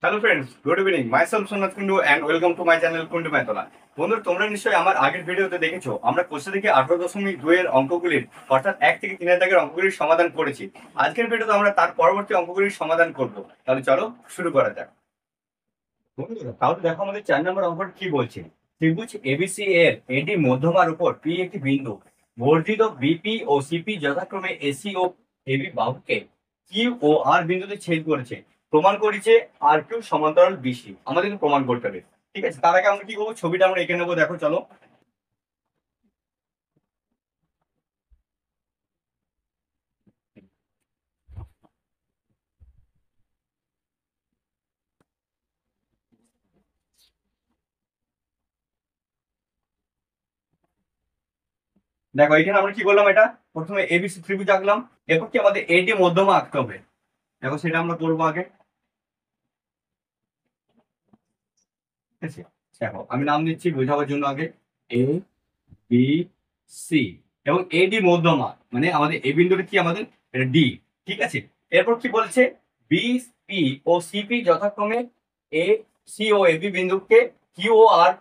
Hello friends, good evening. Myself Somnath Kundu and welcome to my channel Kundu মেতলা। বন্ধুরা, তোমরা নিশ্চয়ই আমার আগের ভিডিওতে দেখেছো আমরা কোষে থেকে 18.2 এর অঙ্কগুলির অর্থাৎ 1 থেকে 3 এর দাগের অঙ্কগুলির সমাধান করেছি। আজকের ভিডিওতে আমরা তার পরবর্তী অঙ্কগুলির সমাধান করব। তাহলে চলো শুরু করা যাক। বন্ধুরা, তাহলে দেখো আমাদের 4 নম্বর অঙ্কটা কি বলছে। ত্রিভুজ এবিসি এর এডি মধ্যমার উপর পি একটি বিন্দু, বর্ধিত বিপি ও সিপি যথাক্রমে এসি ও এবি বাহুকে কিউ ও আর বিন্দুতে ছেদ করেছে। প্রমাণ করেছে আর কিউ সমান্তরাল বিসি। আমাদের কিন্তু প্রমাণ করতে হবে। ঠিক আছে, তার আগে আমরা কি করবো, ছবিটা আমরা এঁকে নেবো। দেখো চলো। দেখো এখানে আমরা কি করলাম, এটা প্রথমে এবিসি ত্রিভুজ আঁকলাম। এরপর কি আমাদের এডি মধ্যমা আঁকতে হবে। দেখো সেটা আমরা করবো আগে। ঠিক আছে, দেখো আমি নাম দিচ্ছি বোঝাবার জন্য আগে। এ বি সি এবং এডি মধ্যমা, মানে আমাদের এ বিন্দুটা কি আমাদের, এটা ডি। ঠিক আছে, এরপর কি বলছে, বি পি ও সিপি যথাক্রমে এ সি ও এবি বিন্দুকে কিউ ও আর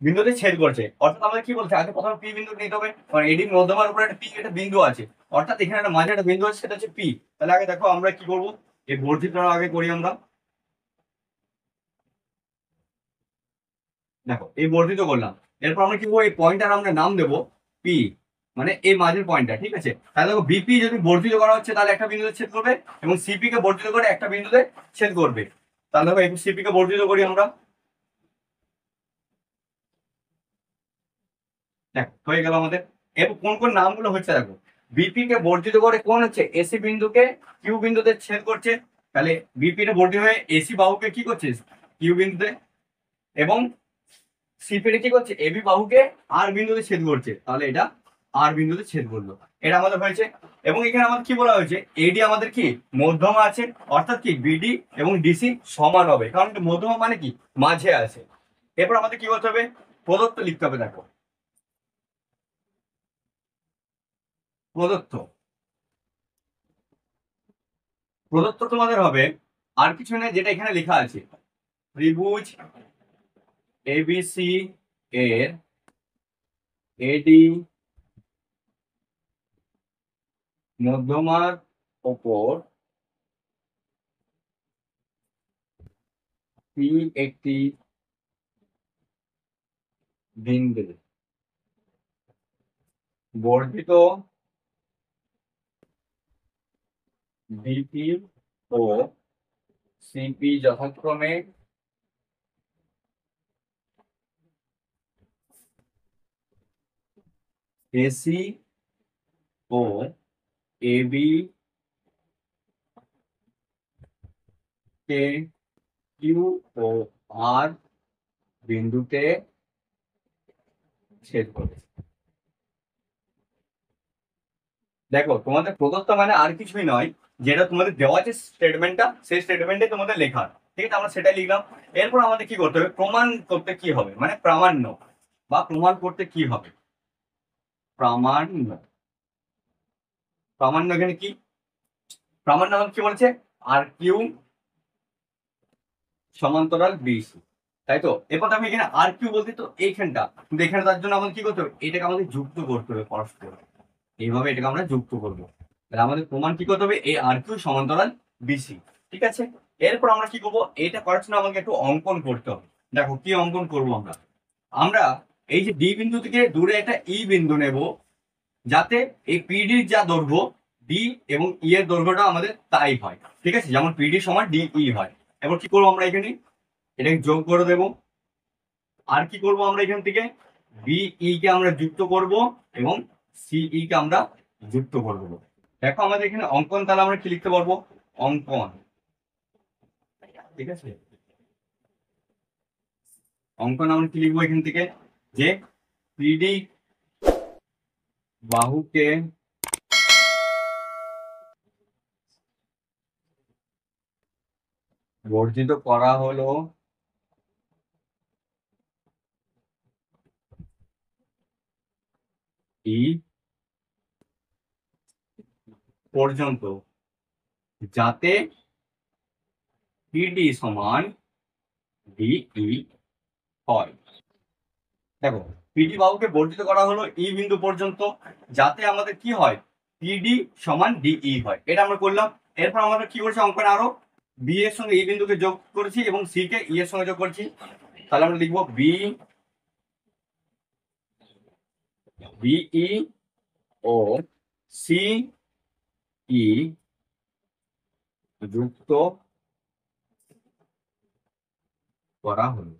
বিন্দুতে ছেদ করছে। অর্থাৎ আমাদের কি বলছে, আগে প্রথমে পি বিন্দু নিতে হবে, কারণ এডি মধ্যমার উপরে একটা পি একটা বিন্দু আছে। অর্থাৎ এখানে একটা মাঝে একটা বিন্দু আছে, সেটা হচ্ছে পি। তাহলে আগে দেখো আমরা কি করবো, এই বর্ধিতটা আগে করি আমরা। দেখো এই বর্ধিত করলাম। এরপর আমরা কি করবো, এই পয়েন্টার আমরা নাম দেবো পি, মানে এই মাঝের পয়েন্টটা। ঠিক আছে, তাহলে দেখো বিপি যদি বর্ধিত করা হচ্ছে তাহলে একটা বিন্দুতে ছেদ করবে, এবং সিপি কে বর্ধিত করে একটা বিন্দুতে ছেদ করবে। তাহলে দেখো এই সিপি কে বর্ধিত করি আমরা। দেখো হয়ে গেল আমাদের। এরপর কোন কোন নামগুলো হচ্ছে দেখো, বিপি কে বর্ধিত করে কোন হচ্ছে এসি বিন্দুকে কিউ বিন্দুতে ছেদ করছে। তাহলে বিপি টা বর্ধিত হয়ে এসি বাহুকে কি করছে, কিউ বিন্দুতে, এবং সিপিটা কি করছে, এবি বাহুকে আর বিন্দুতে ছেদ করছে। তাহলে এটা আর বিন্দুতে ছেদ করলো। এটা আমাদের হয়েছে। এবং এখানে আমাদের কি বলা হয়েছে, এডি আমাদের কি মধ্যমা আছে, অর্থাৎ কি বিডি এবং ডিসি সমান হবে, কারণ এটা মধ্যমা মানে কি মাঝে আছে। এরপর আমাদের কি করতে হবে, প্রদত্ত লিখতে হবে। দেখো প্রদত্ত, প্রদত্ত তোমাদের হবে আর কিছু নেই, যেটা এখানে লেখা আছে। ত্রিভুজ এবিসি এর এডি মধ্যমার ওপর পি একটি বিন্দু, বর্ধিত বিপি ও সিপি যথাক্রমে এসি ও এবি কে কিউ ও আর বিন্দুতে ছেদ করে। দেখো তোমাদের প্রদত্ত মানে আর কিছুই নয়, যেটা তোমাদের দেওয়া আছে স্টেটমেন্টটা, সেই স্টেটমেন্টে তোমাদের লেখা। ঠিক আছে, আমরা সেটাই লিখলাম। এরপর আমাদের কি করতে হবে, প্রমাণ করতে কি হবে, মানে প্রামাণ্য বা প্রমাণ করতে কি হবে, প্রামাণ্য। প্রামাণ্য এখানে কি, প্রামাণ্য আমাদের কি বলছে, আর কিউ সমান্তরাল বিসি, তাই তো। এরপর আমি এখানে আর কিউ বলতে তো এইখানটা, কিন্তু এখানে তার জন্য আমাদের কি করতে হবে, এটাকে আমাদের যুক্ত করতে হবে পরস্পর। এইভাবে এটাকে আমরা যুক্ত করবো। তাহলে আমাদের প্রমাণ কি করতে হবে, এই আর কিউ সমান্তরাল বিসি। ঠিক আছে, এরপর আমরা কি করবো, এটা করার জন্য আমাকে একটু অঙ্কন করতে হবে। দেখো কি অঙ্কন করবো আমরা। আমরা এই যে ডি বিন্দু থেকে দূরে একটা ই বিন্দু নেব, যাতে এই পিডির যা দৈর্ঘ্য ডি এবং ই এর দৈর্ঘ্যটা আমাদের তাই হয়। ঠিক আছে, যেমন পিডি সমান ডিই হয়। এবার কি করবো আমরা এখানে, এটাকে যোগ করে দেব। আর কি করব আমরা এখান থেকে, বিই কে আমরা যুক্ত করব এবং সিই কে আমরা যুক্ত করব। দেখো আমাদের এখানে অঙ্কন, তাহলে আমরা কি লিখতে পারবো, অঙ্কন। ঠিক আছে, অঙ্কন আমরা কি লিখবো এখান থেকে, যে পিডি বাহুকে বর্ধিত করা হলো ই পর্যন্ত, যাতে পিডি সমান ডিই হয়। দেখো পিডি বাহুকে বর্ধিত করা হলো ই বিন্দু পর্যন্ত, যাতে আমাদের কি হয়, পিডি সমান ডিই হয়। এটা আমরা করলাম। এরপর আমাদের কি করছি, অঙ্কনে আরো বি এর সঙ্গে ই বিন্দুকে যোগ করেছি এবং সি কে ই এর সঙ্গে যোগ করেছি। তাহলে আমরা লিখবো বিই ও সি ই যুক্ত করা হলো।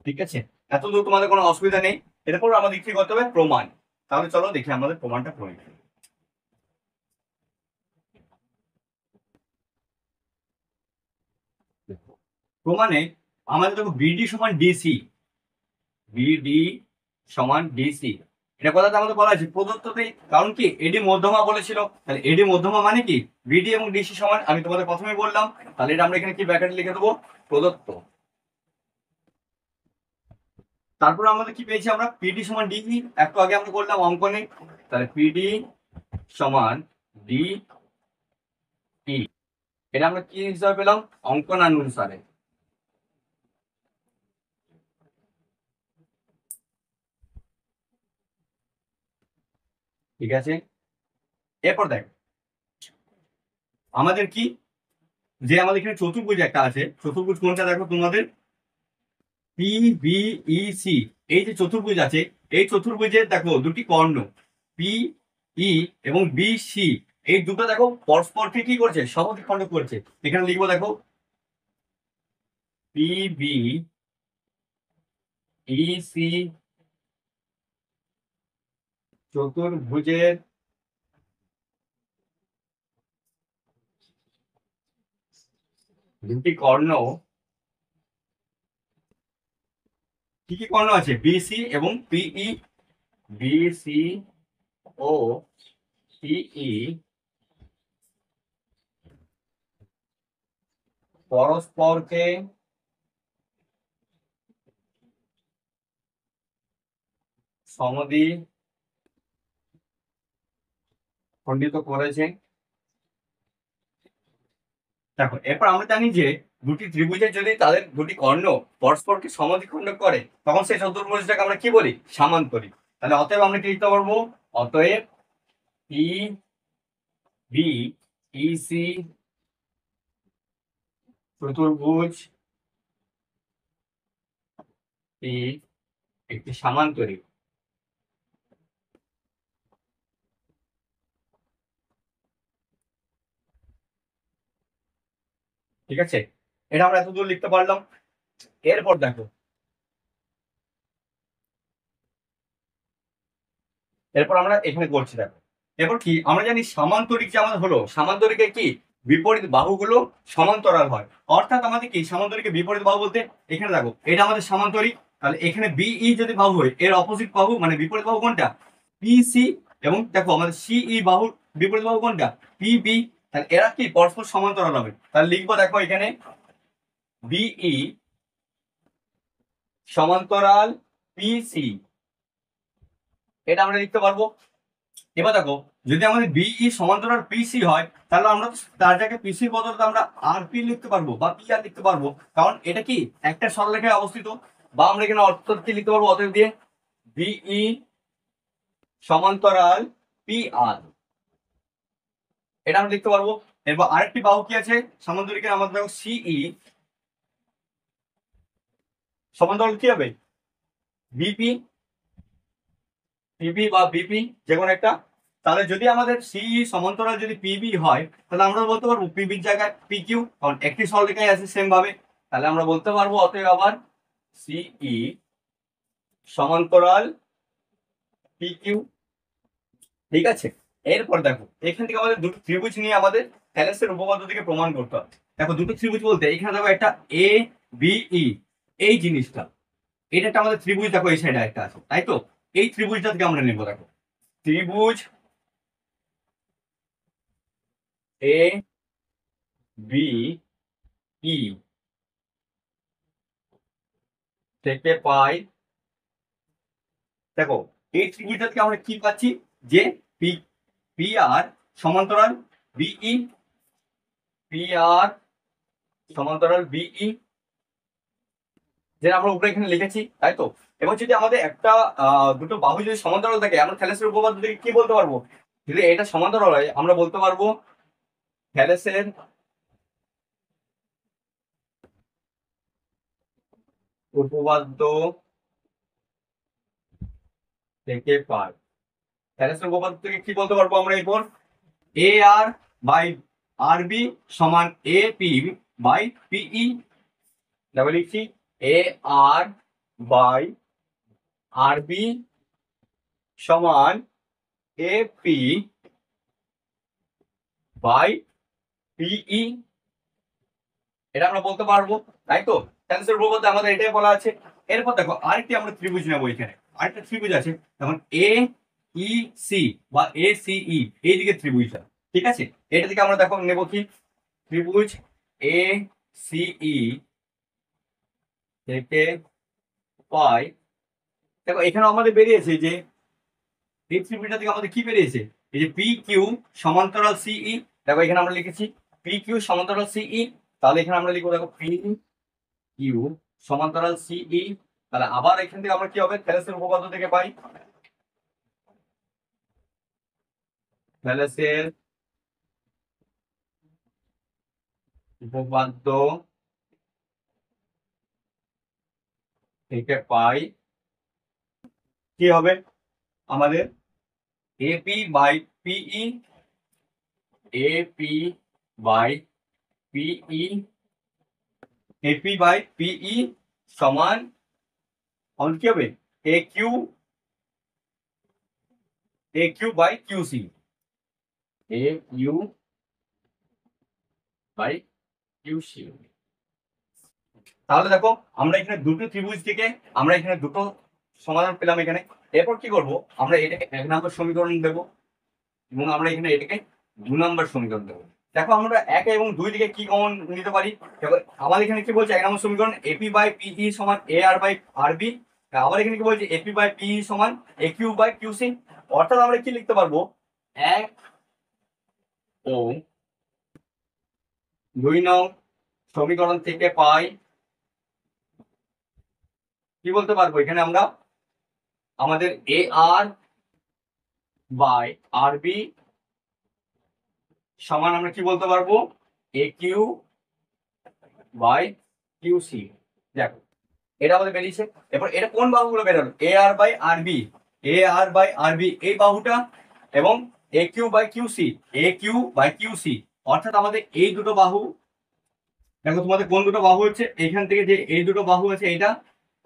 ঠিক আছে, এতদূর তোমাদের কোনো অসুবিধা নেই। এরপর আমাদের কি করতে হবে, প্রমাণ। তাহলে চলো দেখি আমাদের প্রমাণটা করে। প্রমাণে আমাদের দেখো বিডি সমান ডিসি, বিডি সমান ডিসি, এটা কথাটা আমাদের বলা আছে প্রদত্ততে। কারণ কি, এডি মধ্যমা বলেছিল, তাহলে এডি মধ্যমা মানে কি বিডি এবং ডিসি সমান, আমি তোমাদের প্রথমেই বললাম। তাহলে এটা আমরা এখানে কি ব্র্যাকেটে লিখে দেবো, প্রদত্ত। তারপর আমাদের কি পেয়েছি, আমরা পিডি সমান ডিই, একটু আগে আমরা করলাম অঙ্কনে। তাহলে পিডি সমান ডি ই, এটা আমরা কি হিসাবে পেলাম, অঙ্কন অনুসারে। ঠিক আছে, এরপর দেখ আমাদের কি, যে আমাদের এখানে চতুর্ভুজ একটা আছে, চতুর্ভুজ কোনটা দেখো তোমাদের, পিবিইসি। এই যে চতুর্ভুজ আছে, এই চতুর্ভুজের দেখো দুটি কর্ণ পি ই এবং বিসি, এই দুটো দেখো পরস্পরকে কি করছে, সমদ্বিখণ্ড করছে। এখানে লিখবো দেখো পিবিইসি চতুর্ভুজের দুটি কর্ণ, কি কি কর্ণ আছে, বিসি এবং পিই, বিসি ও পিই পরস্পরকে সমদ্বিখণ্ডিত করেছে। দেখো এরপর আমরা জানি যে দুটি ত্রিভুজের যদি তাদের দুটি কর্ণ পরস্পরকে সমদ্বিখণ্ড করে, তখন সেই চতুর্ভুজটাকে আমরা কি বলি, সামান্তরিক। তাহলে অতএব আমরা কি লিখতে পারবো, অতএব পি বি ইসি চতুর্ভুজ টি একটি সামান্তরিক। ঠিক আছে, এটা আমরা এতদূর লিখতে পারলাম। এরপর দেখো, এরপর আমরা এখানে করছি দেখো, এরপর কি আমরা জানি সামান্তরিক যে আমাদের হলো, সামান্তরিকে কি বিপরীত বাহুগুলো সমান্তরাল হয়। অর্থাৎ আমাদের কি সামান্তরিকে বিপরীত বাহু বলতে, এখানে দেখো এটা আমাদের সামান্তরিক, তাহলে এখানে বিই যদি বাহু হয়, এর অপোজিট বাহু মানে বিপরীত বাহু কোনটা, পিসি। এবং দেখো আমাদের সিই বাহুর বিপরীত বাহু কোনটা, পিবি। তাহলে এরা কি পরস্পর সমান্তরাল হবে। তাহলে লিখবো দেখো এখানে বিই সমান্তরাল পিসি, এটা আমরা লিখতে পারবো। এবার দেখো যদি আমাদের বিই সমান্তরাল পিসি হয়, তাহলে আমরা তার জায়গায় পিসির বদলে আমরা আর পি লিখতে পারবো বা পি আর লিখতে পারবো, কারণ এটা কি একটা সরলরেখায় অবস্থিত। বা আমরা এখানে অর্থ কি লিখতে পারবো, অতএব দিয়ে বিই সমান্তরাল পি আর, এটা আমরা লিখতে পারবো। এরপর আরেকটি বাহু কি আছে সমান্তরিকের, আমাদের দেখো সিই সমান্তরাল কি হবে, বিপি, পিবি বা বিপি যে কোনো একটা। তাহলে যদি আমাদের সিই সমান্তরাল যদি পিবি হয়, তাহলে আমরা বলতে পারবো পিবির জায়গায় পি কিউ, কারণ একটি সরলরেখায় আছে সেম ভাবে। তাহলে আমরা বলতে পারবো অতএব আবার সিই সমান্তরাল পি কিউ। ঠিক আছে, এরপর দেখো এখান থেকে আমাদের দুটো ত্রিভুজ নিয়ে আমাদের থ্যালেসের উপপাদ্য থেকে প্রমাণ করতে হবে। দেখো দুটো ত্রিভুজ বলতে এখানে দেখো একটা এ বিই, এই জিনিসটা, এটা একটা আমাদের ত্রিভুজ, দেখো এই সাইডে একটা আছে, তাই তো। এই ত্রিভুজটা থেকে আমরা নেবো দেখো, ত্রিভুজ এ বি ই থেকে পাই, দেখো এই ত্রিভুজটা থেকে আমরা কি পাচ্ছি, যে পি পি আর সমান্তরাল বিই, পি আর সমান্তরাল বিই, যেটা আমরা উপরে এখানে লিখেছি, তাই তো। এবং যদি আমাদের একটা দুটো বাহু যদি সমান্তরাল থাকে, আমরা থ্যালেসের উপপাদ্য থেকে কি বলতে পারবো? যদি এটা সমান্তরাল হয় আমরা বলতে পারবো থ্যালেসের উপপাদ্য থেকে পাই। থ্যালেসের উপপাদ্য থেকে কি বলতে পারবো আমরা এরপর? এ আর বাই আর বি সমান এ পি বাই পিই। তাহলে লিখছি এ আর বাই আর বি সমান এ পি বাই পিই। এটা আমরা বলতে পারবো, তাই তো। ট্যান্সের উপপাদ্যে আমাদের এটাই বলা আছে। এরপর দেখো আরেকটি আমরা ত্রিভুজ নেবো, এখানে আরেকটা ত্রিভুজ আছে, যেমন এ ই সি বা এ সি ই, এইদিকে ত্রিভুজটা, ঠিক আছে। এটা থেকে আমরা দেখো নেবো কি, ত্রিভুজ এ সি ই থেকে পাই। দেখো এখানে আমাদের বেরিয়েছে যে এই ত্রিভুজটা থেকে আমাদের কি বেরিয়েছে, এই যে পি কিউ সমান্তরাল সিই। দেখো এখানে আমরা লিখেছি পি কিউ সমান্তরাল সিই, তাহলে এখানে আমরা লিখবো দেখো পি কিউ সমান্তরাল সিই। তাহলে আবার এখান থেকে আমরা কি হবে, থ্যালেসের উপপাদ্য থেকে পাই, থ্যালেসের উপপাদ্য থেকে পাই কি হবে আমাদের AP by PE, AP by PE, AP by PE সমান আমাদের কি হবে, A Q by QC, A Q by QC. তাহলে দেখো আমরা এখানে দুটো ত্রিভুজ থেকে আমরা এখানে দুটো সমাধান পেলাম এখানে। এরপর কি করব, আমরা এটাকে 1 নম্বর সমীকরণ দেবো এবং আমরা এখানে এটাকে 2 নম্বর সমীকরণ দেবো। দেখো আমরা 1 এবং 2 দিকে কি কমন নিতে পারি। দেখো আমাদের এখানে কি বলছে, 1 নম্বর সমীকরণ এপি বাই পিই সমান এ আর বাই আর বি। আবার এখানে কি বলছে এপি বাই পিই সমান এ কিউ বাই কিউসি। অর্থাৎ আমরা কি লিখতে পারবো, 1 ও 2 নং সমীকরণ থেকে পাই কি বলতে পারবো, এখানে আমরা আমাদের এ আর বাই আর বি সমান আমরা কি বলতে পারবো, এ কিউ বাই কিউসি। দেখো এটা আমাদের বেরিয়েছে। এবার এটা কোন বাহুগুলো বেরোলো, A R by R B, A R by R B এই বাহুটা, এবং A Q by QC, A Q by QC. অর্থাৎ আমাদের এই দুটো বাহু, দেখো তোমাদের কোন দুটো বাহু হচ্ছে, এখান থেকে যে এই দুটো বাহু আছে এটা,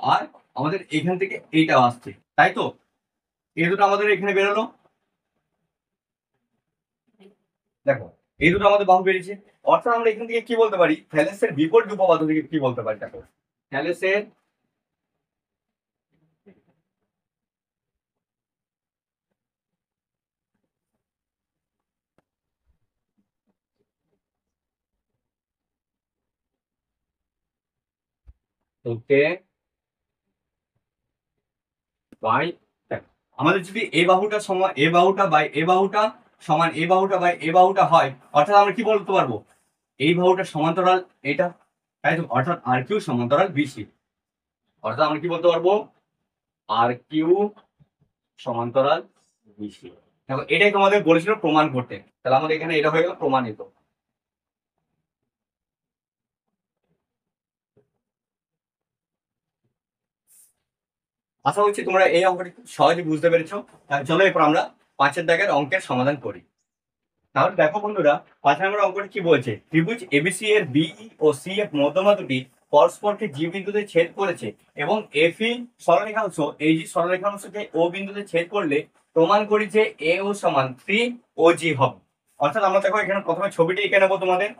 আর আমাদের এখান থেকে এইটা আসছে, তাই তো। এই দুটো আমাদের এখানে বেরোলো, দেখো এই দুটো আমাদের বাহু বেরিয়েছে। অর্থাৎ আমরা এখান থেকে কি বলতে পারি, থ্যালেসের বিপরীত উপপাদ্য থেকে কি বলতে পারি, দেখো থ্যালেসের থেকে বাই, দেখো আমাদের যদি এই বাহুটা সমান এ বাহুটা বাই এ বাহুটা সমান এ বাহুটা বাই এ বাহুটা হয়, অর্থাৎ আমরা কি বলতে পারবো, এই বাহুটা সমান্তরাল এটা, তাই তো। অর্থাৎ আর কিউ সমান্তরাল বিসি। অর্থাৎ আমরা কি বলতে পারবো, আর কিউ সমান্তরাল বিসি। দেখো এটাই তোমাদের বলেছিল প্রমাণ করতে, তাহলে আমাদের এখানে এটা হয়ে গেল প্রমাণিত। আশা করছি তোমরা এই অঙ্কটি খুব সহজে বুঝতে পেরেছো। তাহলে চলো এরপর আমরা 5 দাগের অঙ্কের সমাধান করি। তাহলে দেখো বন্ধুরা, 5 নম্বর অঙ্কটি কি বলছে, ত্রিভুজ এবিসি এর বিই ও সি এফ মধ্যমা দুটি পরস্পরকে জি বিন্দুতে ছেদ করেছে এবং এফই সরলরেখাংশ এই জি সরলরেখাংশকে ও বিন্দুতে ছেদ করলে প্রমাণ করি যে এ ও সমান 3 ও জি হবে। অর্থাৎ আমরা দেখো এখানে প্রথমে ছবিটি এঁকে নেবো তোমাদের।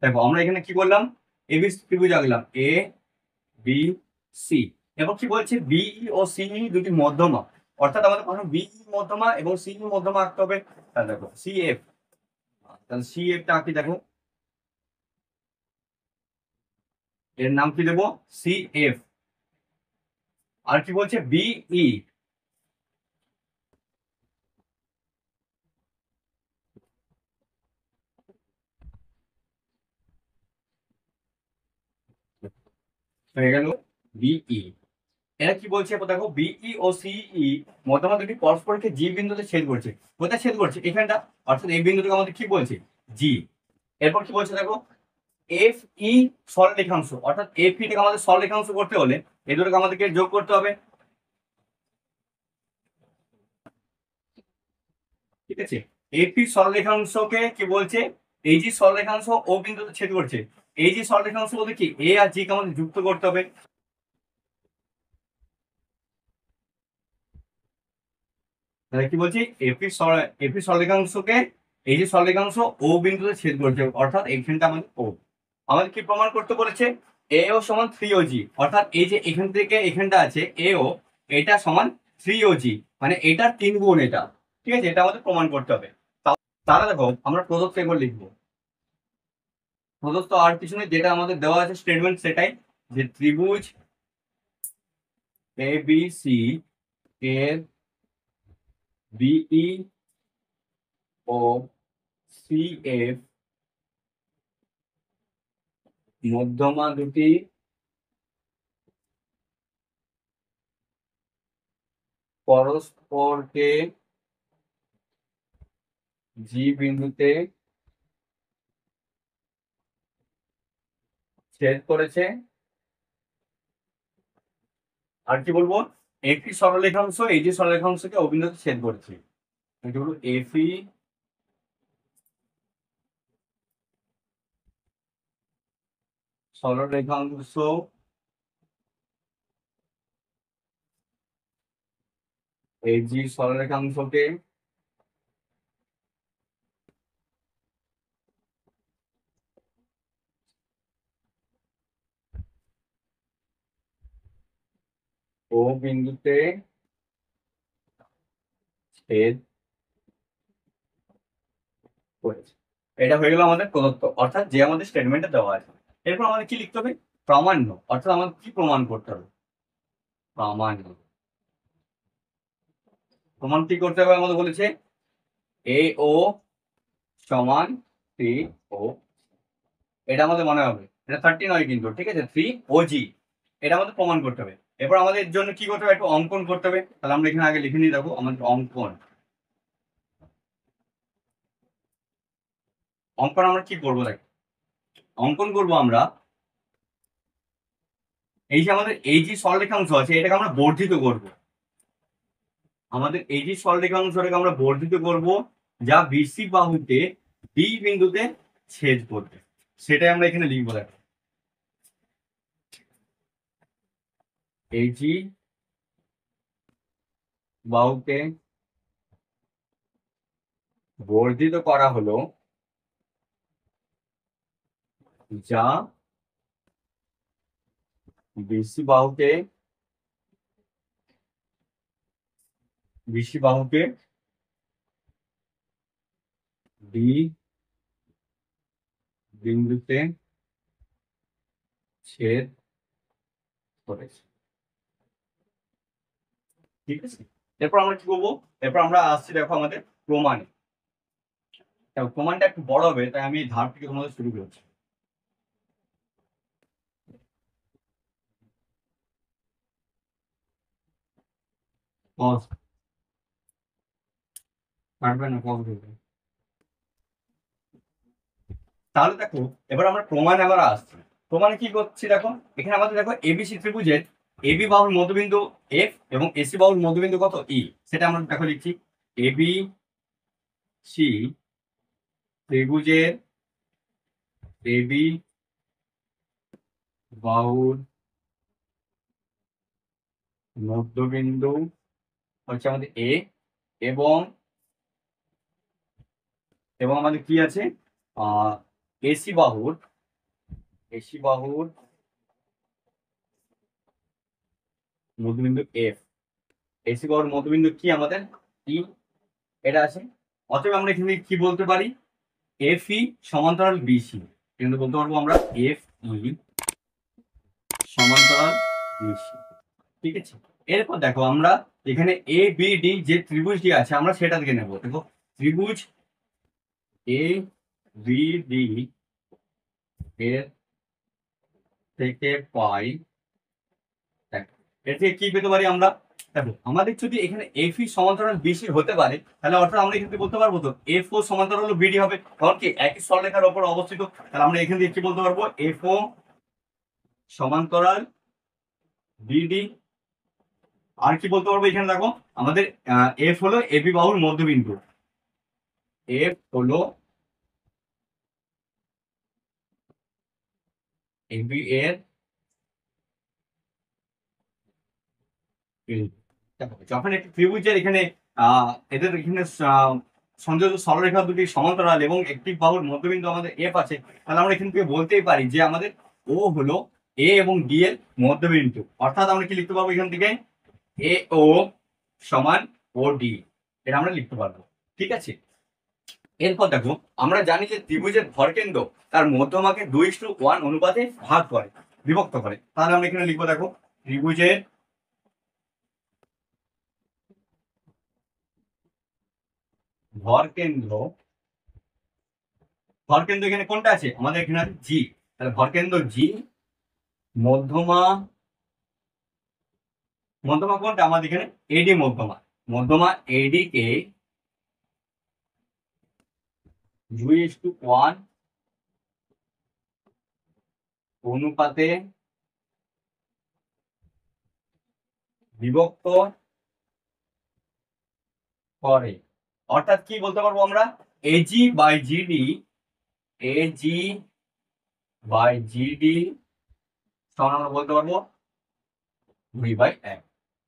দেখো আমরা এখানে কি করলাম, এবিসি ত্রিভুজ আঁকলাম, এ বি সি। এবং কি বলছে বিই ও সিই দুটি মধ্যমা, অর্থাৎ আমাদের প্রথমে বিই মধ্যমা এবং সিই মধ্যমা আঁকতে হবে। তাহলে দেখো সি এফ, তাহলে সি এফ টা আঁকি। দেখো এর নাম কি দেবো? CF। আর কি বলছে? BE। হয়ে গেল BE। এরা কি বলছে দেখো, BE ও CE মধ্যমা দুটি পরস্পরকে জি বিন্দুতে ছেদ করছে। কোথায় ছেদ করছে? এখানটা। অর্থাৎ এই বিন্দুটাকে আমাদের কি বলছে? জি। এরপর কি বলছে দেখো, FE সরলরেখাংশ, অর্থাৎ FE টাকে আমাদের সরলরেখাংশ করতে হলে এই দুটোকে আমাদেরকে যোগ করতে হবে। ঠিক আছে, FE সরলরেখাংশকে কি বলছে? এই যে সরলরেখাংশ ও বিন্দুতে ছেদ করছে, এই যে সরলরেখাংশ বলতে কি A আর G কে আমাদের যুক্ত করতে হবে। তাহলে কি বলছি? FE সরলরেখাংশকে, এই যে সরলরেখাংশ ও বিন্দুতে ছেদ করছে, অর্থাৎ এইখানটা আমাদের O। আমাদের কি প্রমাণ করতে বলেছে? AO সমান 3OG, অর্থাৎ এই যে এখান থেকে এখানটা আছে AO, এটা সমান 3OG, মানে এটার 3 গুণ এটা। ঠিক আছে, এটা আমাদের প্রমাণ করতে হবে। তাহলে দেখো আমরা প্রদত্ত এবার লিখবো। প্রদত্ত আর কিছু নেই, যেটা আমাদের দেওয়া আছে স্টেটমেন্ট সেটাই, যে ত্রিভুজ ABC এর BE ও CF মধ্যমা দুটি পরস্পরকে জি বিন্দুতে ছেদ করেছে। আর কি বলবো? একটি সরলরেখাংশ এই যে সরলরেখাংশকে ও বিন্দুতে ছেদ করেছে, এটা হলো FE সরলরেখাংশ AG সরলরেখাংশকে ও বিন্দুতে ছেদ করেছে। এটা হয়ে গেল আমাদের প্রদত্ত, অর্থাৎ যে আমাদের স্টেটমেন্টে দেওয়া আছে। এরপর আমাদের কি লিখতে হবে? প্রামাণ্য, অর্থাৎ আমাদের কি প্রমাণ করতে হবে? প্রামাণ্য। প্রমাণ কি করতে হবে আমাদের বলেছে? AO সমান 3O। এটা আমাদের মনে হবে, এটা 30 নয় কিন্তু, ঠিক আছে, 3OG। এটা আমাদের প্রমাণ করতে হবে। এরপর আমাদের এর জন্য কি করতে হবে? একটু অঙ্কন করতে হবে। তাহলে আমরা এখানে আগে লিখে নিয়ে দেখো আমাদের অঙ্কন। অঙ্কন আমরা কি করবো দেখ, অঙ্কন করবো আমরা এই যে আমাদের এই যে সরলরেখাংশ আছে এটাকে আমরা বর্ধিত করব। আমাদের এই যে সরলরেখাংশটাকে আমরা বর্ধিত করব, যা বিসি বাহুতে বি বিন্দুতে ছেদ করবে, সেটাই আমরা এখানে লিখবো। দেখো, এই যে বাহুকে বর্ধিত করা হলো, যা বিসি বাহুকে বি বিন্দুতে ছেদ করেছে। ঠিক আছে, এরপর আমরা কি করবো? এরপর আমরা আসছি দেখো আমাদের প্রমাণে। প্রমাণটা একটু বড় হবে, তাই আমি ধার থেকে তোমাদের শুরু করছি। পারবে না, তাহলে দেখো এবার আমরা প্রমাণে আবার আসছি। প্রমাণে কি করছি দেখো, এখানে আমাদের দেখো এবিসি ত্রিভুজের এবি বাহুর মধ্যবিন্দু এফ এবং এসি বাহুর মধ্যবিন্দু কত ই, সেটা আমরা দেখো লিখছি। এবি সি ত্রিভুজের এবি বাহুর মধ্যবিন্দু হচ্ছে আমাদের এ, এবং এবং আমাদের কি আছে? এসি বাহুর মধ্যবিন্দু এফ। এসি বাহুর মধ্যবিন্দু কি আমাদের? ই। এটা আছে। অতএব আমরা এখানে কি বলতে পারি? এফ ই সমান্তরাল বিসি, কিন্তু বলতে পারবো আমরা এফ ই সমান্তরাল বিসি। ঠিক আছে, এরপর দেখো আমরা এখানে এ বি ডি যে ত্রিভুজটি আছে আমরা সেটা থেকে নেবো। দেখো ত্রিভুজ এ বি ডি এর থেকে পাই, দেখো এর থেকে কি পেতে পারি আমরা? দেখো আমাদের যদি এখানে এফ ই সমান্তরাল বিসি হতে পারে, তাহলে অর্থাৎ আমরা এখান থেকে বলতে পারবো তো এফ ও সমান্তরাল বিডি হবে, কারণ কি একই সরলরেখার উপর অবস্থিত। তাহলে আমরা এখান থেকে কি বলতে পারবো? এফ ও সমান্তরাল বিডি। আর কি বলতে পারবো? এখানে দেখো আমাদের এফ হলো এবি বাহুর মধ্যবিন্দু, এফ হলো এবি এর বিন্দু। দেখো যখন একটি ত্রিভুজের এখানে এদের এখানে সংযোজিত সরলরেখা দুটি সমান্তরাল এবং একটি বাহুর মধ্যবিন্দু আমাদের এফ আছে, তাহলে আমরা এখান থেকে বলতেই পারি যে আমাদের ও হলো এ এবং ডি এর মধ্যবিন্দু। অর্থাৎ আমরা কি লিখতে পারবো এখান থেকে? এ ও সমান ও ডি, এটা আমরা লিখতে পারবো। ঠিক আছে, এরপর দেখো আমরা জানি যে ত্রিভুজের ভরকেন্দ্র তার মধ্যমাকে 2:1 অনুপাতে ভাগ করে, বিভক্ত করে। তাহলে আমরা এখানে লিখবো, দেখো ত্রিভুজের ভরকেন্দ্র, ভরকেন্দ্র এখানে কোনটা আছে আমাদের? এখানে আছে জি। তাহলে ভরকেন্দ্র জি, মধ্যমা, মধ্যমা কোনটা আমাদের? এখানে এডি মধ্যমা। মধ্যমা এডি কে 2:1 অনুপাতে বিভক্ত করে। অর্থাৎ কি বলতে পারবো আমরা? AG by GD, AG by GD সমান আমরা বলতে পারবো 2/1।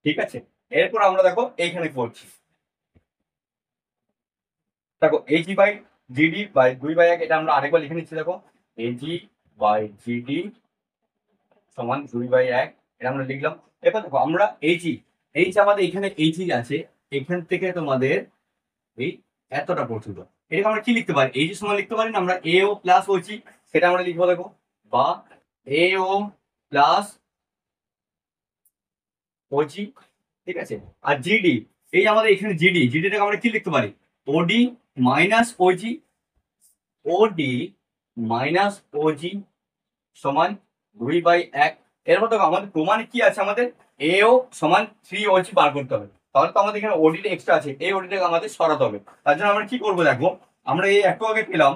ঠিক আছে, এরপর আমরা দেখো এইখানে করছি, দেখো এজি বাই জিডি বাই 2/1, এটা আমরা আরেকবার লিখে নিচ্ছি। দেখো এজি বাই জিডি সমান 2/1, এটা আমরা লিখলাম। এবার দেখো আমরা এইচ আমাদের এখানে এইচ আছে, এখান থেকে তোমাদের এই এতটা পর্যন্ত, এটাকে আমরা কি লিখতে পারি? এইচ সমান লিখতে পারি না আমরা এ ও প্লাস ওজি, সেটা আমরা লিখবো। দেখো বা এ ও প্লাস ওজি। ঠিক আছে, আর জিডি, এই আমাদের এখানে জিডি, জিডিটাকে আমরা কি লিখতে পারি? ওডি মাইনাস ওজি, ওডি মাইনাস ওজি সমান 2/1। এরপর দেখো আমাদের প্রমাণে কি আছে? আমাদের এও সমান 3 ওজি বার করতে হবে। তাহলে তো আমাদের এখানে ওডিটা এক্সট্রা আছে, এই ওডিটাকে আমাদের সরাতে হবে। তার জন্য আমরা কি করবো? দেখো আমরা এই একটু আগে পেলাম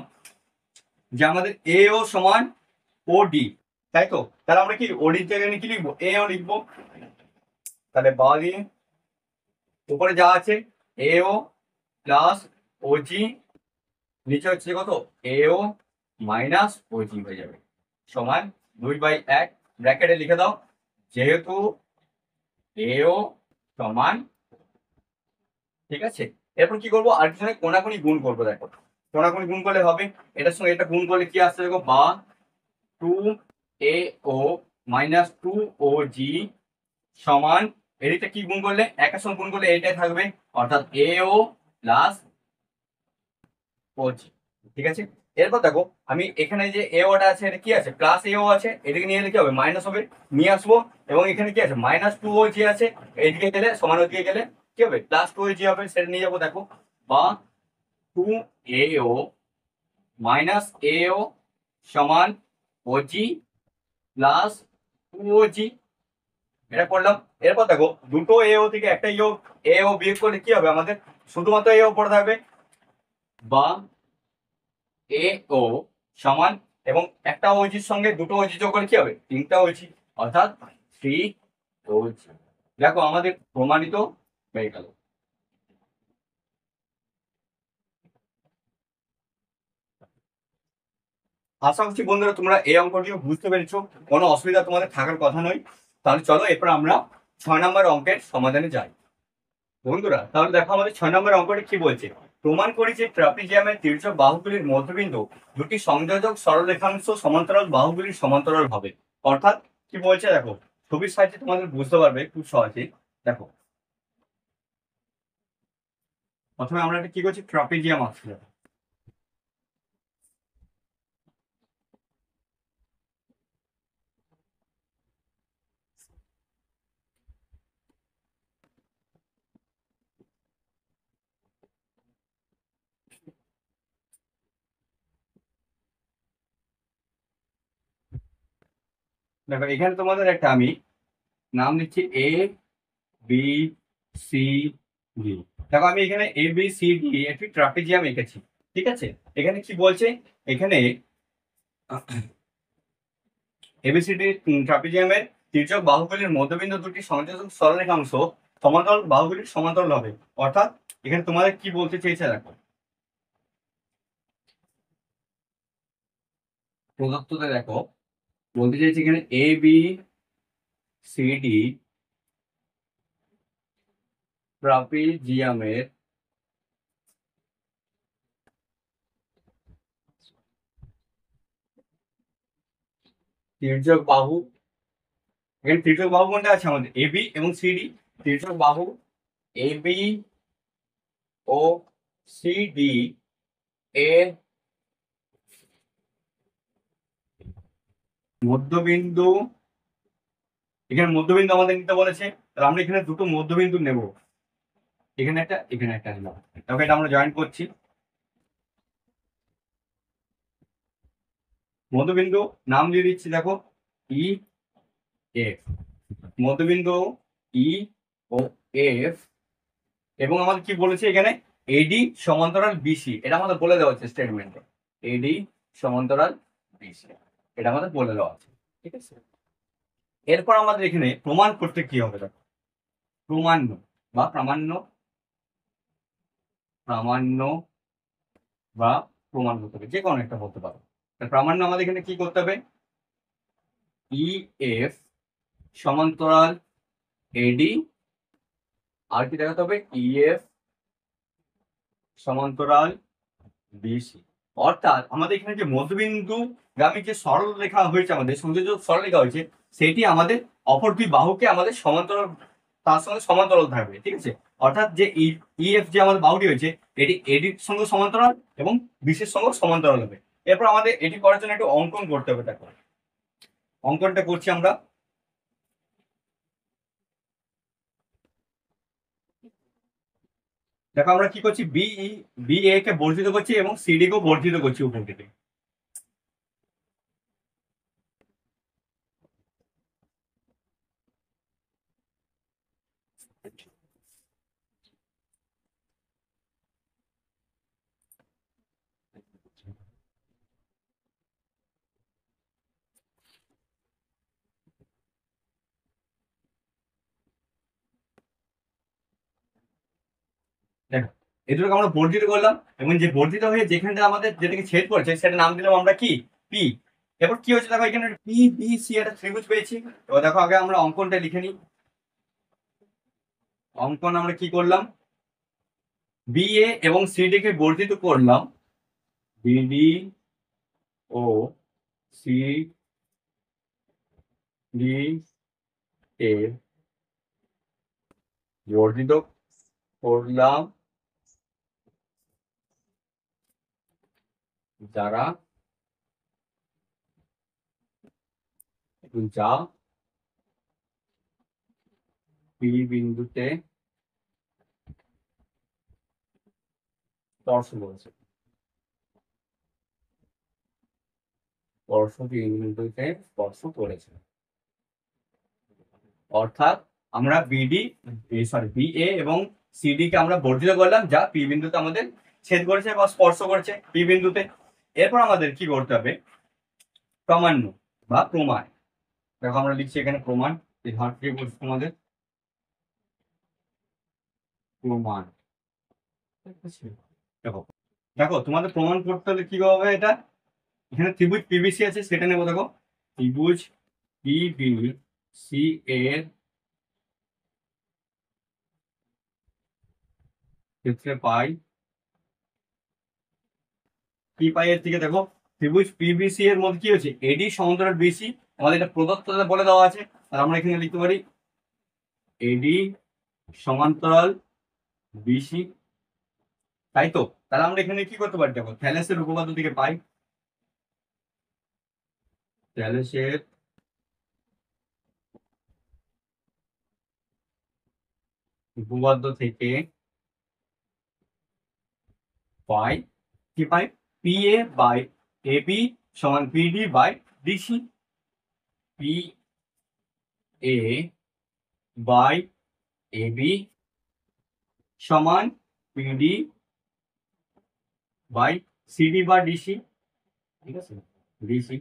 যে আমাদের এও সমান ওডি, তাই তো? তাহলে আমরা কি ওডির জায়গায় কি লিখবো? এও লিখবো। তাহলে বা দিয়ে উপরে যা আছে এও প্লাস ওজি, নিচে হচ্ছে কত? এও মাইনাস ওজি হয়ে যাবে সমান 2/1। ব্র্যাকেটে লিখে দাও, যেহেতু এও সমান। ঠিক আছে, এরপর কি করবো? আর কিছু কোনাকুনি গুণ করবো। দেখো কোনাকুনি গুণ করলে হবে, এটার সঙ্গে এটা গুণ করলে কি আসছে? দেখো বা 2AO মাইনাস 2OG সমান, এদিকটা কি গুণ করলে? একের সঙ্গে গুণ করলে এইটাই থাকবে, অর্থাৎ AO প্লাস OG। ঠিক আছে, এরপর দেখো আমি এখানে যে AOটা আছে, এটা কি আছে? প্লাস AO আছে, এদিকে নিয়ে এলে কি হবে? মাইনাস হবে, নিয়ে আসবো। এবং এখানে কি আছে? মাইনাস 2OG আছে, এইদিকে গেলে সমান ওদিকে গেলে কি হবে? প্লাস 2OG হবে, সেটা নিয়ে যাবো। দেখো বা 2AO মাইনাস AO সমান ওজি প্লাস 2OG, এটা করলাম। এরপর দেখো দুটো এও থেকে একটা এও বিয়োগ করলে কি হবে? আমাদের শুধুমাত্র এও পড়ে থাকবে, বা এও সমান, এবং একটা ওজির সঙ্গে দুটো ওজি যোগ করলে কি হবে? 3টা ওজি, অর্থাৎ 3OG। দেখো আমাদের প্রমাণিত হয়ে গেল। আশা করছি বন্ধুরা তোমরা এই অঙ্কটিও বুঝতে পেরেছো, কোনো অসুবিধা তোমাদের থাকার কথা নয়। তাহলে চলো এরপর আমরা 6 নম্বর অঙ্কের সমাধানে যাই। বন্ধুরা তাহলে দেখো আমাদের 6 নম্বর অঙ্কটি কি বলছে? প্রমাণ করি যে ট্রাপিজিয়ামের তির্যক বাহুগুলির মধ্যবিন্দু দুটি সংযোজক সরলরেখাংশ সমান্তরাল বাহুগুলির সমান্তরাল হবে। অর্থাৎ কি বলছে দেখো, ছবির সাহায্যে তোমাদের বুঝতে পারবে খুব সহজে। দেখো প্রথমে আমরা একটা কি করছি? ট্রাপিজিয়াম আঁকছি। দেখো এখানে তোমাদের একটা আমি নাম দিচ্ছি এ বি সি ডি। দেখো আমি এখানে এ বি সি ডি একটি ট্রাপিজিয়াম এঁকেছি, ঠিক আছে। এখানে কি বলছে, এখানে এবিসিডি ট্রাপিজিয়ামের তির্যক বাহুগুলির মধ্যবিন্দু দুটি সংযোজক সরলরেখাংশ সমান্তরাল বাহুগুলির সমান্তরাল হবে। অর্থাৎ এখানে তোমাদের কি বলতে চেয়েছে দেখো, প্রদত্ততে দেখো বলতে চাইছে এখানে এ বি সি ডি ট্রাপিজিয়ামের তির্যক বাহু, এখানে তির্যক বাহু কোনটা আছে আমাদের এ বি এবং সি ডি। তির্যক বাহু A B O C D এর মধ্যবিন্দু, এখানে মধ্যবিন্দু আমাদের নিতে বলেছে, তাহলে আমরা এখানে দুটো মধ্যবিন্দু নেব, এখানে একটা এখানে একটা নিলাম। তবে এটা আমরা জয়েন করছি। মধ্যবিন্দু নাম দিয়ে দিচ্ছি দেখো ই এফ, মধ্যবিন্দু ই ও এফ। এবং আমাদের কি বলেছে এখানে এডি সমান্তরাল বিসি, এটা আমাদের বলে দেওয়া হচ্ছে স্টেটমেন্টে, এডি সমান্তরাল বিসি, এটা আমাদের বলে দেওয়া আছে, ঠিক আছে। এরপর আমাদের এখানে প্রমাণ করতে কি হবে দেখো, প্রমাণ্য বা প্রামাণ্য, প্রামাণ্য বা প্রমাণ করতে হবে, যে কোনো একটা বলতে পারো। প্রামাণ্য আমাদের এখানে কি করতে হবে, ই এফ সমান্তরাল এডি, আর কি দেখাতে হবে ইএফ সমান্তরাল বিসি। অর্থাৎ আমাদের এখানে যে মধ্যবিন্দু গামী যে সরল রেখা হয়েছে, আমাদের সংযোজক সরল রেখা হয়েছে, সেটি আমাদের অপর দুই বাহুকে আমাদের সমান্তরাল, তার সঙ্গে সমান্তরাল থাকবে, ঠিক আছে। অর্থাৎ যে ইএফ যে আমাদের বাহুটি হয়েছে, এটি এডির সঙ্গে সমান্তরাল এবং বিসির সঙ্গে সমান্তরাল হবে। এরপর আমাদের এটি করার জন্য একটু অঙ্কন করতে হবে। দেখো অঙ্কনটা করছি আমরা। দেখো আমরা কি করছি, বি এ কে বর্ধিত করছি এবং সিডি কেও বর্ধিত করছি উপর দিকে। দেখো এই দুটোকে আমরা বর্ধিত করলাম, এবং যে বর্ধিত হয়ে যেখানটা আমাদের যেটাকে ছেদ করেছে সেটা নাম দিলাম আমরা কি পি। এবার কি হচ্ছে দেখো, এখানে পি বি সি একটা ত্রিভুজ পেয়েছি। এবার দেখো আগে আমরা অঙ্কনটা লিখে নিই। অঙ্কন আমরা কি করলাম, বি এ এবং সিডি কে বর্ধিত করলাম, বিডি ও সি ডি এ বর্ধিত করলাম, যারা যা পি বিন্দুতে স্পর্শ করেছে, স্পর্শ পি বিন্দুতে স্পর্শ করেছে। অর্থাৎ আমরা বিডি বি এ এবং সিডি কে আমরা বর্ধিত করলাম, যা পি বিন্দুতে আমাদের ছেদ করেছে বা স্পর্শ করেছে পি বিন্দুতে। এরপর আমাদের কি করতে হবে, প্রামাণ্য বা প্রমাণ। দেখো আমরা লিখছি এখানে প্রমাণ, এই ধারটি বলছি তোমাদের প্রমাণ, ঠিক আছে। দেখো দেখো তোমাদের প্রমাণ করতে হলে কি হবে, এটা এখানে ত্রিভুজ পিবিসি আছে সেটা নেবো। দেখো ত্রিভুজ পিবিসি এর ক্ষেত্রে পাই, কি পাই এর থেকে, দেখো ত্রিভুজ পিবিসি এর মধ্যে কি হচ্ছে এডি সমান্তরাল বিসি, আমাদের এটা প্রদত্ত বলে দেওয়া আছে। আর আমরা এখানে লিখতে পারি এডি সমান্তরাল বিসি, তাই তো। তাহলে আমরা এখানে কি করতে পারি, দেখো থ্যালেসের উপপাদ্য থেকে পাই, থ্যালেসের উপপাদ্য থেকে পাই, কি পাই, P A by A B সমান PD by DC, P A by A B সমান পিডি বাই সিডি বা ডিসি, ঠিক আছে, ডিসি।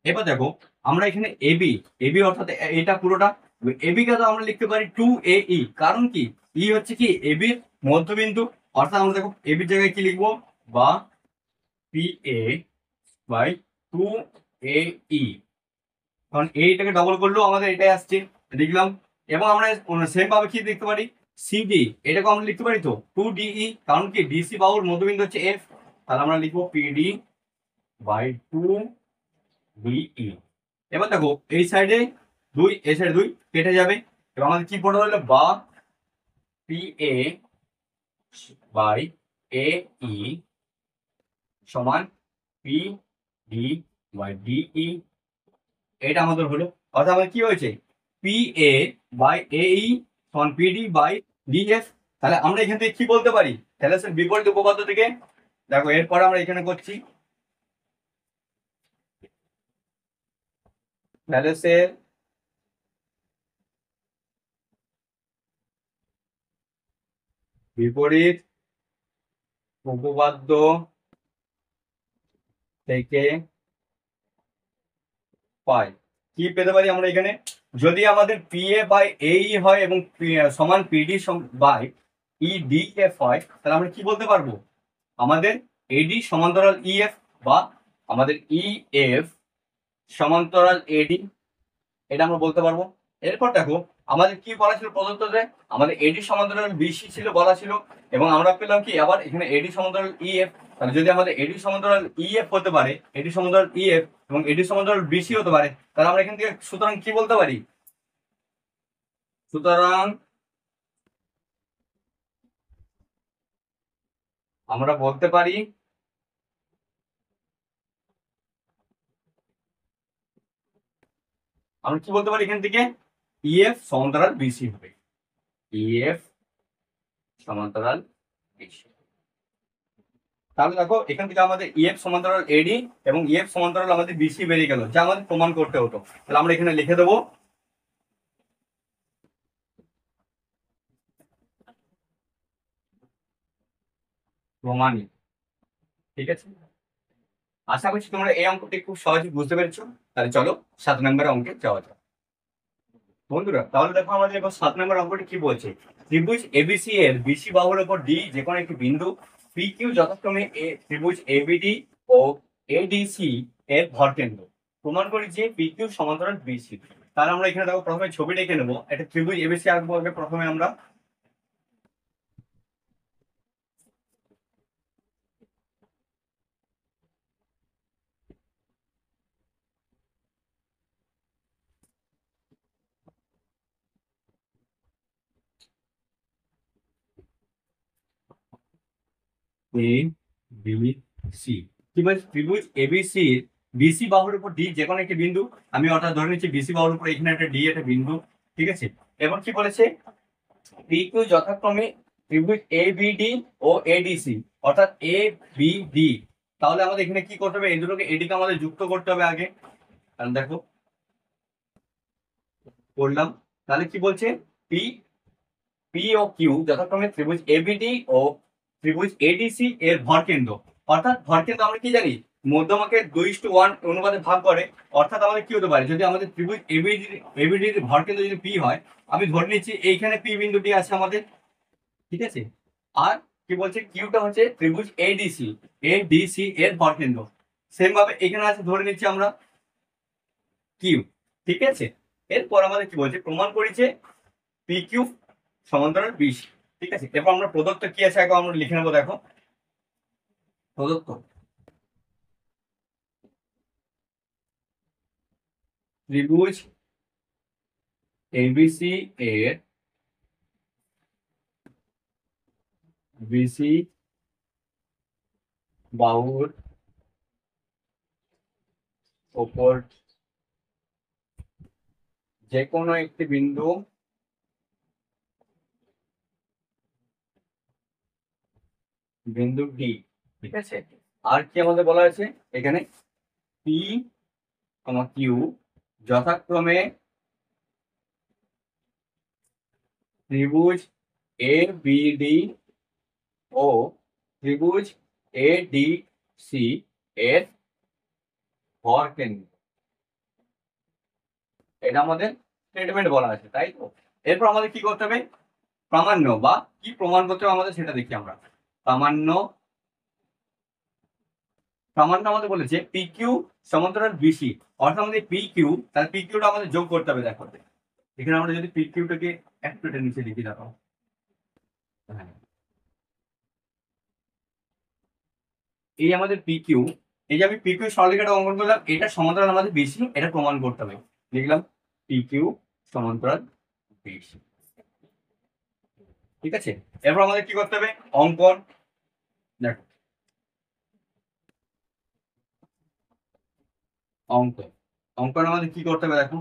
এবার দেখো আমরা এখানে এবি, এবি অর্থাৎ এটা পুরোটা, এবি কে তো আমরা লিখতে পারি 2AE, কারণ কি ই হচ্ছে কি এবির মধ্যবিন্দু, অর্থাৎ আমরা দেখো এবির জায়গায় কি লিখবো, বা PA বাই 2AE, কারণ এইটাকে ডবল করলেও আমাদের এটাই আসছে, লিখলাম। এবং আমরা সেম ভাবে কি লিখতে পারি, সিডি এটাকে আমরা লিখতে পারি তো 2DE, কারণ কি ডিসি বাহুর মধ্যবিন্দু হচ্ছে এফ, তাহলে আমরা লিখবো পিডি বাই 2DE। এবার দেখো এই সাইডে 2, এই সাইডে 2 কেটে যাবে, এবার আমাদের কি পড়া হলো, বা PA বাই AE সমান PD বাই DE, এটা আমাদের হলো। অর্থাৎ আমাদের কি হয়েছে, PA বাই AE সমান PD বাই DF। তাহলে আমরা এখান থেকে কি বলতে পারি, থ্যালেসের বিপরীত উপপাদ্য থেকে, দেখো এরপর আমরা এখানে করছি থ্যালেসের বিপরীত উপপাদ্য থেকে পাই, কি পেতে পারি আমরা এখানে, যদি আমাদের PA বাই AE হয় এবং সমান PD বাই EDF হয়, তাহলে আমরা কি বলতে পারবো, আমাদের AD সমান্তরাল EF, বা আমাদের EF সমান্তরাল AD, এটা আমরা বলতে পারবো। এরপর দেখো আমাদের কি বলা ছিল প্রদত্ততে, আমাদের এডি সমান্তরাল বিসি ছিল বলা ছিল, এবং আমরা পেলাম কি আবার এখানে এডি সমান্তরাল ইএফ। তাহলে যদি আমাদের এডি সমান্তরাল ইএফ হতে পারে, এডি সমান্তরাল ইএফ এবং এডি সমান্তরাল বিসি হতে পারে, তাহলে আমরা এখান থেকে সুতরাং কি বলতে পারি, সুতরাং আমরা বলতে পারি, আমরা কি বলতে পারি এখান থেকে, ইএফ সমান্তরাল বিসি হবে, ইএফ সমান্তরাল বিসি। তাহলে দেখো এখান থেকে আমাদের ইএফ সমান্তরাল এডি এবং ইএফ সমান্তরাল আমাদের বিসি বেরিয়ে গেল, যা আমাদের প্রমাণ করতে হতো। তাহলে আমরা এখানে লিখে দেবো প্রমাণিত, ঠিক আছে। আশা করছি তোমরা এই অঙ্কটি খুব সহজে বুঝতে পেরেছো। তাহলে চলো 7 নম্বরের অঙ্কে যাওয়া যাক বন্ধুরা। তাহলে দেখো আমাদের এবার 7 নম্বর অঙ্কটি কি বলছে, ত্রিভুজ এবিসি এর বিসি বাহুর উপর ডি যে কোনো একটি বিন্দু পি কিউ যথাক্রমে ত্রিভুজ এবিডি ও এডিসি এর ভরকেন্দ্র, প্রমাণ করি যে পি কিউ সমান্তরাল বিসি। তাহলে আমরা এখানে দেখো প্রথমে ছবিটা এঁকে নেবো, একটা ত্রিভুজ এবিসি আঁকবো আগে প্রথমে আমরা। এ বি সি, কি বলছে, ত্রিভুজ এবিসি বিসি বাহুর উপর ডি যে কোনো একটি বিন্দু, আমি অর্থাৎ ধরে নিচ্ছি বিসি বাহুর উপর এখানে একটা ডি একটা বিন্দু, ঠিক আছে। এবার কি বলেছে, পি কিউ যথাক্রমে ত্রিভুজ এ বিডি ও এডিসি, অর্থাৎ এ বি ডি। তাহলে আমাদের এখানে কি করতে হবে, এই দুটোকে এডিকে আমাদের যুক্ত করতে হবে আগে। তাহলে দেখো করলাম, তাহলে কি বলছে, পি পি ও কিউ যথাক্রমে ত্রিভুজ এবিডি ও ত্রিভুজ এডিসি এর ভরকেন্দ্র, অর্থাৎ ভরকেন্দ্র আমরা কি জানি, মধ্যমাকে 2:1 অনুপাতে ভাগ করে। অর্থাৎ আমাদের কি হতে পারে, যদি আমাদের ত্রিভুজ এবিডির ভরকেন্দ্র যদি পি হয়, আমি ধরে নিচ্ছি এইখানে পি বিন্দুটি আছে আমাদের, ঠিক আছে। আর কি বলছে, কিউটা হচ্ছে ত্রিভুজ এডিসি, এডিসি এর ভরকেন্দ্র, সেম ভাবে এখানে আছে ধরে নিচ্ছি আমরা কিউ, ঠিক আছে। এরপর আমাদের কি বলছে, প্রমাণ করেছে পি কিউ সমান্তরাল বিসি, ঠিক আছে। এরপর আমরা প্রদত্ত কি আছে আগে আমরা লিখে নেবো, দেখো প্রদত্ত ত্রিভুজ এবিসি এর বিসি বাহুর ওপর যে কোনো একটি বিন্দু ডি, ঠিক আছে। আর কি আমাদের বলা আছে এখানে, পি কিউ যথাক্রমে ত্রিভুজ এ বি ডি ও ত্রিভুজ এ ডি সি এর ভর কেন্দ্র, এটা আমাদের স্টেটমেন্ট বলা আছে, তাই তো। এরপর আমাদের কি করতে হবে, প্রামাণ্য বা কি প্রমাণ করতে হবে আমাদের সেটা দেখি আমরা। প্রামাণ্য, প্রামাণ্য আমাদের বলেছে পি কিউ সমান্তরাল বিসি, অর্থাৎ আমাদের পি কিউ, তাহলে পি কিউটা আমাদের যোগ করতে হবে। দেখো এখানে আমরা যদি পি কিউটাকে একটু এটা নিচে লিখি, দেখো হ্যাঁ, এই আমাদের পি কিউ, এই যে আমি পি কিউ সরলরেখাটা অঙ্কন করলাম, এটা সমান্তরাল আমাদের বিসি, এটা প্রমাণ করতে হবে। লিখলাম পি কিউ সমান্তরাল বিসি, ঠিক আছে। এরপর আমাদের কি করতে হবে, অঙ্কন। দেখো অঙ্কন, অঙ্কন আমাদের কি করতে হবে, দেখো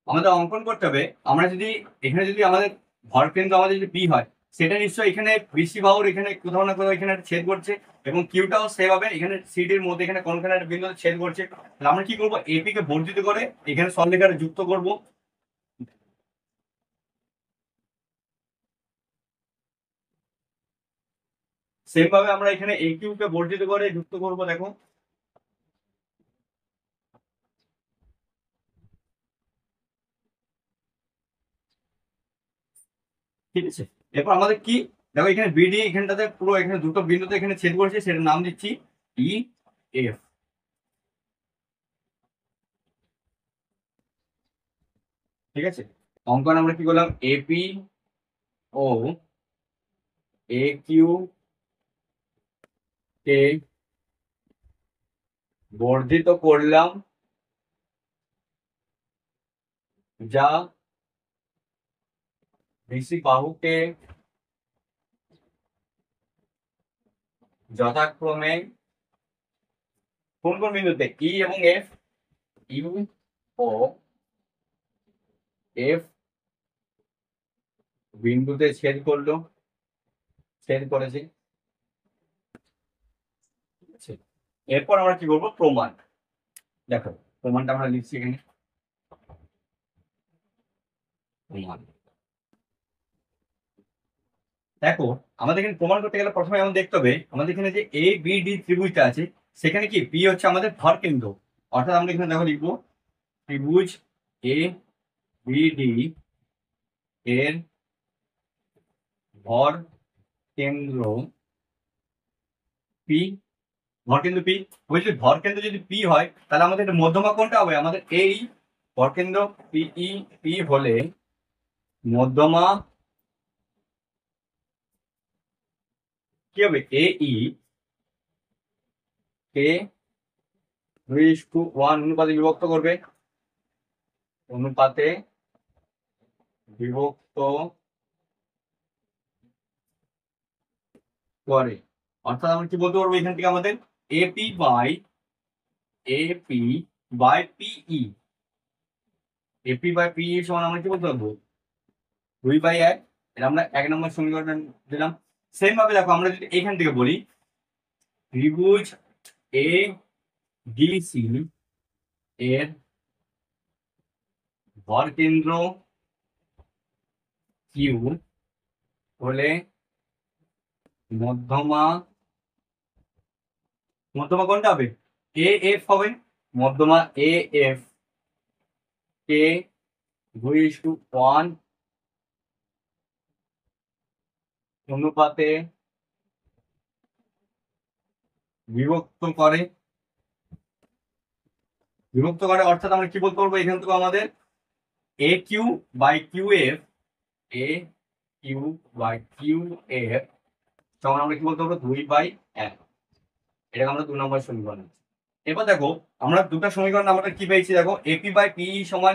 আমাদের অঙ্কন করতে হবে। আমরা যদি এখানে যদি আমাদের ভরকেন্দ্র আমাদের যদি পি হয়, সেটা নিশ্চয়ই এখানে বিসি বাহুর এখানে কোথাও না কোথাও এখানে ছেদ করছে, এবং কিউটাও সেভাবে এখানে সিডির মধ্যে এখানে কোনখানে একটা বিন্দুতে ছেদ করছে। তাহলে আমরা কি করবো, এপি কে বর্ধিত করে এখানে সরলরেখাটা যুক্ত করব। সেম ভাবে আমরা এখানে এ কিউ কে বর্ধিত করে যুক্ত করব, দেখো ঠিক আছে। এরপর আমাদের কি, দেখো এখানে বিডি এখানটাতে পুরো এখানে দুটো বিন্দুতে এখানে ছেদ করেছে, সেটার নাম দিচ্ছি ই এফ, ঠিক আছে। অঙ্কন আমরা কি করলাম, এপি ও এ কিউ কে বর্ধিত করলাম, যা বিসি বাহুকে যথাক্রমে কোন কোন বিন্দুতে ই এবং এফ, ইউ ও এফ বিন্দুতে ছেদ করলো, ছেদ করেছে, ঠিক আছে। এরপর আমরা কি করবো, প্রমাণ। দেখো প্রমাণটা আমরা লিখছি এখানে, প্রমাণ। দেখো আমাদের এখানে প্রমাণ করতে গেলে প্রথমে আমাদের দেখতে হবে, আমাদের এখানে যে এ বি ডি ত্রিভুজটা আছে, সেখানে কি পি হচ্ছে আমাদের ভর কেন্দ্র, অর্থাৎ আমরা এখানে দেখো লিখবো ত্রিভুজ এ বি ডি এর ভর কেন্দ্র পি, ভর কেন্দ্র পি। বলছি ভর কেন্দ্র যদি পি হয়, তাহলে আমাদের মধ্যমা কোনটা হবে, আমাদের এই ভর কেন্দ্র পিই পি হলে মধ্যমা কি হবে, এ ই কে 2:1 অনুপাতে বিভক্ত করবে, অনুপাতে বিভক্ত করে। অর্থাৎ আমরা কি বলতে পারবো এখান থেকে, আমাদের AP by AP by PE, AP by PE সমান আমরা কি বলতে পারবো, 2/1। এটা আমরা 1 নম্বর সমীকরণ দিলাম। সেম ভাবে দেখো আমরা যদি এখান থেকে বলি, ত্রিভুজ এ ডি সি এর ভর কেন্দ্র কিউ হলে মধ্যমা, মধ্যমা কোনটা হবে, এ এফ হবে, মধ্যমা এ এফ কে 2:1 অনুপাতে বিভক্ত করে, বিভক্ত করে। অর্থাৎ আমরা কি বলতে পারবো এখান থেকে, আমাদের A Q by Q F, A Q by Q F তখন আমরা কি বলতে পারবো, 2/1। এটাকে আমরা 2 নম্বর সমীকরণ। এবার দেখো আমরা দুটো সমীকরণ আমরা কি পেয়েছি, দেখো এপি বাই পি সমান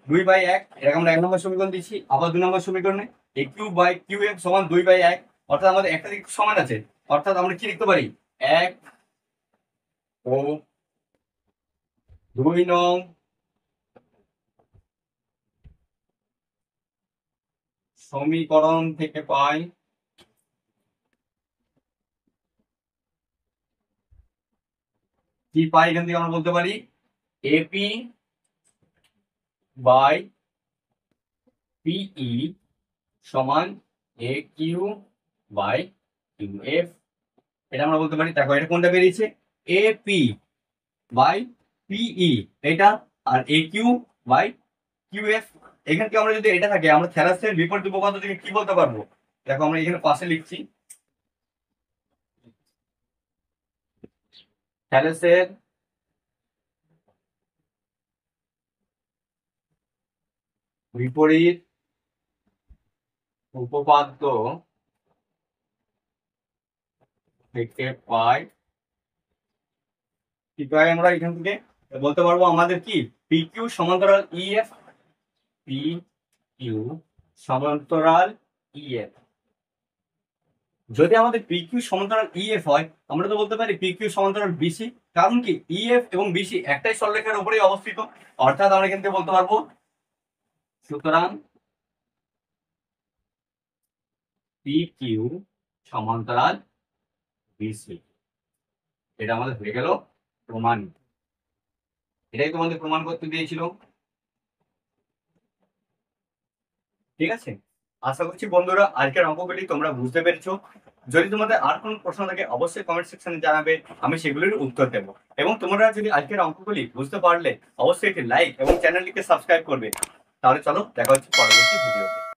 2/1, এটাকে আমরা 1 নম্বর সমীকরণ দিচ্ছি। আবার 2 নম্বর সমীকরণে এ কিউ বাই কিউ এফ সমান 2/1, অর্থাৎ আমাদের একটা দিক সমান আছে, অর্থাৎ আমরা কি লিখতে পারি, 1 ও 2 নং সমীকরণ থেকে পাই কি পাই, এখান থেকে আমরা বলতে পারি এপি বাই পিই সমান এ কিউ বাই কিউ এফ, এটা আমরা বলতে পারি। দেখো এটা কোনটা বেরিয়েছে, এ পি বাই পিই এটা, আর এ কিউ বাই কিউ এফ। এখানে আমরা যদি এটা থাকে, আমরা থ্যালাসের বিপরীত উপপাদ্য থেকে কি বলতে পারবো? দেখো আমরা এখানে পাশে লিখছি, থ্যালাসের বিপরীত উপপাদ্য থেকে পাই কি পাই, আমরা এখান থেকে বলতে পারবো আমাদের কি পি কিউ সমান্তরাল ই এফ, পি কিউ সমান্তরাল ই এফ। যদি আমাদের পি কিউ সমান্তরাল ই এফ হয়, আমরা তো বলতে পারি পি কিউ সমান্তরাল বিসি, কারণ কি ই এফ এবং বিসি একটাই সরলরেখার উপরেই অবস্থিত, অর্থাৎ আমরা এখান থেকে বলতে পারবো সুতরাং পি কিউ সমান্তরাল বিসি। এটা আমাদের হয়ে গেল প্রমাণ। এটাই তোমাদের প্রমাণ করতে দিয়েছিল, ঠিক আছে। আশা করছি বন্ধুরা আজকের অঙ্কগুলি তোমরা বুঝতে পেরেছো। যদি তোমাদের আর কোনো প্রশ্ন থাকে অবশ্যই কমেন্ট সেকশনে জানাবে, আমি সেগুলির উত্তর দেবো। এবং তোমরা যদি আজকের অঙ্কগুলি বুঝতে পারলে অবশ্যই একটি লাইক এবং চ্যানেলটিকে সাবস্ক্রাইব করবে। তাহলে চলো দেখা হচ্ছে পরবর্তী ভিডিওতে।